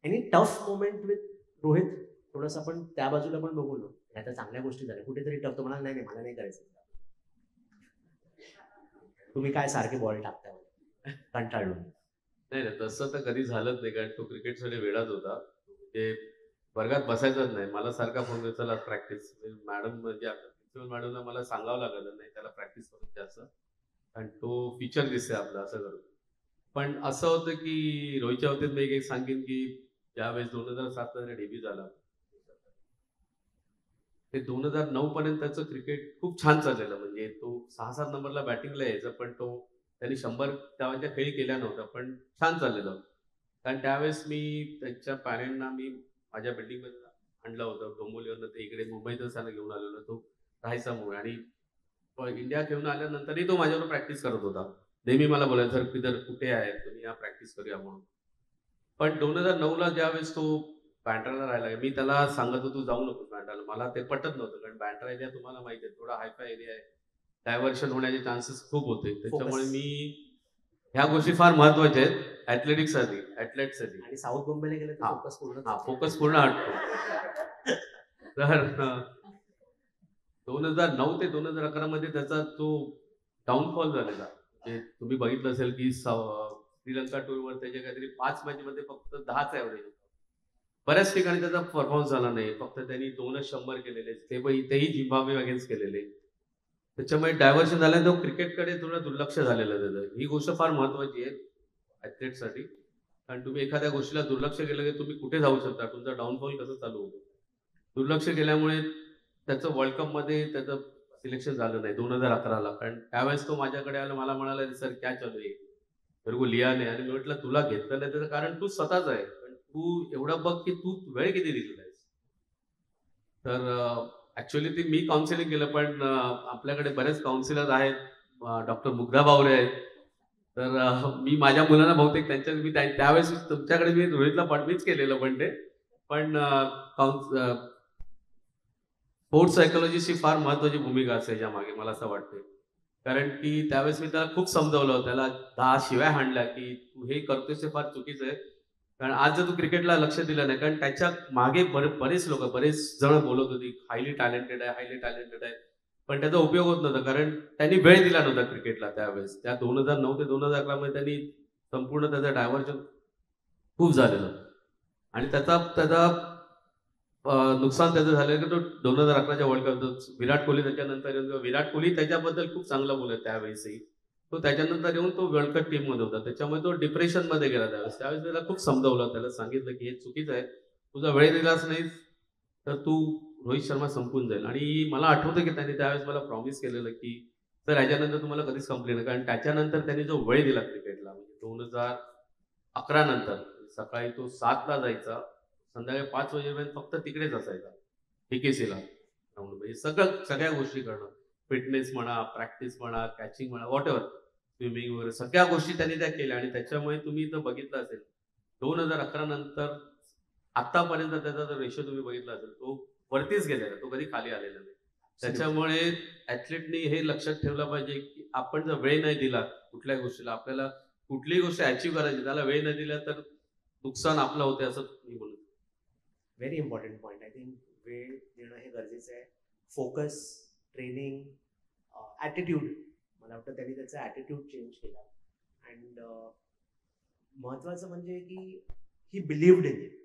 Any tough moment with Rohit? थोडंसं आपण त्या बाजूला पण बघू ना. आता चांगल्या गोष्टी झाल्या, कुठेतरी टफ तो म्हणाला नाही मला नाही करायचं. तुम्ही काय सारखे बॉल टाकताय कंटाळून? नाही तसं तर कधी झालंच नाही, कारण तो क्रिकेटसाठी वेडाच होता. म्हणजे वर्गात बसायचाच नाही. मला सारखा फोन करायचा, चला प्रॅक्टिस. मॅडम म्हणजे प्रिन्सिपल मॅडमला मला सांगावं लागत नाही त्याला प्रॅक्टिस करून द्यायचं, आणि तो फीचर दिसते आपला असं करून. पण असं होतं की रोहितच्या बाबतीत मी एक सांगेन की ज्यावेळेस 2007 ला डेब्यू झाला, ते 2009 पर्यंत त्याचं क्रिकेट खूप छान चाललेलं. म्हणजे तो 6-7 नंबरला बॅटिंगला यायचा, पण त्यांनी 100 त्याच्या खेळी केल्या नव्हत्या, पण छान चाललेलं. कारण त्यावेळेस मी त्यांच्या पॅरेंटना मी माझ्या बिल्डिंगमध्ये आणलं होतं डोंबिवलीवरनं. ते इकडे मुंबईतच त्याला घेऊन आलेलो. तो राहायचा मुळे, आणि इंडिया खेळून आल्यानंतरही तो माझ्याबरोबर प्रॅक्टिस करत होता. नेहमी मला बोलायचा, सर किधर कुठे आहे तुम्ही, या प्रॅक्टिस करूया म्हणून. पण 2009 ला ज्यावेळेस तो बँड्राला राहिला, मी त्याला सांगत होतो जाऊ नको बँड्राला. मला ते पटत नव्हतं, कारण बँड्रा एरिया तुम्हाला माहिती आहे थोडा हायफाय एरिया आहे. डायव्हर्शन होण्याचे चान्सेस खूप होते. त्याच्यामुळे मी ह्या गोष्टी फार महत्वाच्या आहेत ऍथलेटिक्ससाठी, ऍथलेटसाठी. आणि साऊथ मुंबईला गेले तर फोकस पूर्ण फोकस पूर्ण हटतो. तर 2009 ते 2011 मध्ये त्याचा तो डाऊनफॉल झालेला. म्हणजे तुम्ही बघितलं असेल की श्रीलंका टूरवर त्याच्या काहीतरी 5 मॅचमध्ये फक्त 10च ॲव्हरेज होतं. बऱ्याच ठिकाणी त्याचा परफॉर्मन्स झाला नाही. फक्त त्यांनी 2च 100 केलेले, तेही झिम्बाब्वे अगेन्स्ट केलेले. त्याच्यामुळे डायव्हर्शन झाल्याने तो क्रिकेटकडे थोडं दुर्लक्ष झालेलं त्याचं. ही गोष्ट फार महत्वाची आहे ॲथलीटसाठी. कारण तुम्ही एखाद्या गोष्टीला दुर्लक्ष केलं की तुम्ही कुठे जाऊ शकता, तुमचा डाऊनफॉल कसं चालू होतो. दुर्लक्ष केल्यामुळे त्याचं वर्ल्ड कपमध्ये त्याचं सिलेक्शन झालं नाही 2011 ला. कारण त्यावेळेस तो माझ्याकडे आला, मला म्हणाला, सर क्या चालू आहे, मेरे को लिया नाही. आणि मी म्हटलं तुला घेतलं नाही त्याचं कारण तू स्वतःच आहे. पण तू एवढं बघ की तू वेळ किती दिलेला आहेस. तर ऍक्च्युअली ते मी काउन्सिलिंग केलं, पण आपल्याकडे बरेच काउन्सिलर आहेत. डॉक्टर मुग्धा बावरे आहेत. तर मी माझ्या मुलांना बहुतेक मी त्यावेळेस तुमच्याकडे मी रोहितला मीच केलेलं. पण स्पोर्ट्स सायकोलॉजीची फार महत्वाची भूमिका असते याच्या मागे, मला असं वाटतं. कारण की त्यावेळेस मी त्याला खूप समजावलं, त्याला 10 शिव्या हाणल्या की तू हे करतोयस ते फार चुकीचं आहे. कारण आज जर तू क्रिकेटला लक्ष दिलं नाही, कारण त्याच्या मागे बरेच लोक, बरेच जण बोलत होती हायली टॅलेंटेड आहे, हायली टॅलेंटेड आहे. पण त्याचा उपयोग होत नव्हता, कारण त्यांनी वेळ दिला नव्हता क्रिकेटला त्यावेळेस. त्या 2009 ते 2011 मध्ये त्यांनी संपूर्ण त्याचं डायव्हर्जन खूप झालेलं. आणि त्याचा नुकसान त्याचं झालं की तो 2011च्या वर्ल्ड कप विराट कोहली त्याच्यानंतर येऊन, विराट कोहली त्याच्याबद्दल खूप चांगलं बोलत त्यावेळेसही. तो त्याच्यानंतर येऊन तो वर्ल्ड कप टीम मध्ये होता. त्याच्यामुळे तो डिप्रेशन मध्ये गेला त्यावेळेस. त्याला खूप समजावलं, त्याला सांगितलं की हे चुकीचं आहे, तुझा वेळ दिलाच नाहीस तर तू रोहित शर्मा संपून जाईल. आणि मला आठवतं की त्यांनी त्यावेळेस मला प्रॉमिस केलेलं की सर ह्याच्यानंतर तुम्हाला कधीच कंप्लेंट नाही. कारण त्याच्यानंतर त्यांनी जो वेळ दिला क्रिकेटला, म्हणजे 2011 नंतर सकाळी तो 7 ला जायचा, संध्याकाळी 5 वाजेपर्यंत फक्त तिकडेच असायचा टीकेसीला. म्हणजे सगळ्या गोष्टी करणं, फिटनेस म्हणा, प्रॅक्टिस म्हणा, कॅचिंग म्हणा, व्हॉट एव्हर, स्विमिंग वगैरे सगळ्या गोष्टी त्यांनी त्या केल्या. आणि त्याच्यामुळे तुम्ही जर बघितलं असेल 2011 नंतर आतापर्यंत त्याचा जर रेशो तुम्ही बघितला असेल, तो वरतीच गेलेला, तो कधी खाली आलेला नाही. त्याच्यामुळे ऍथलीटनी हे लक्षात ठेवलं पाहिजे की आपण जर वेळ नाही दिला कुठल्या गोष्टीला, आपल्याला कुठलीही गोष्ट अचीव्ह करायची, त्याला वेळ नाही दिला तर नुकसान आपलं होते, असं मी म्हणतो. Very important point. I think वेळ देणं हे गरजेचं आहे. Focus, training, attitude. मला वाटतं त्यांनी त्याचा ॲटिट्यूड चेंज केला. अँड महत्वाचं म्हणजे की ही बिलीव्ड इन इट.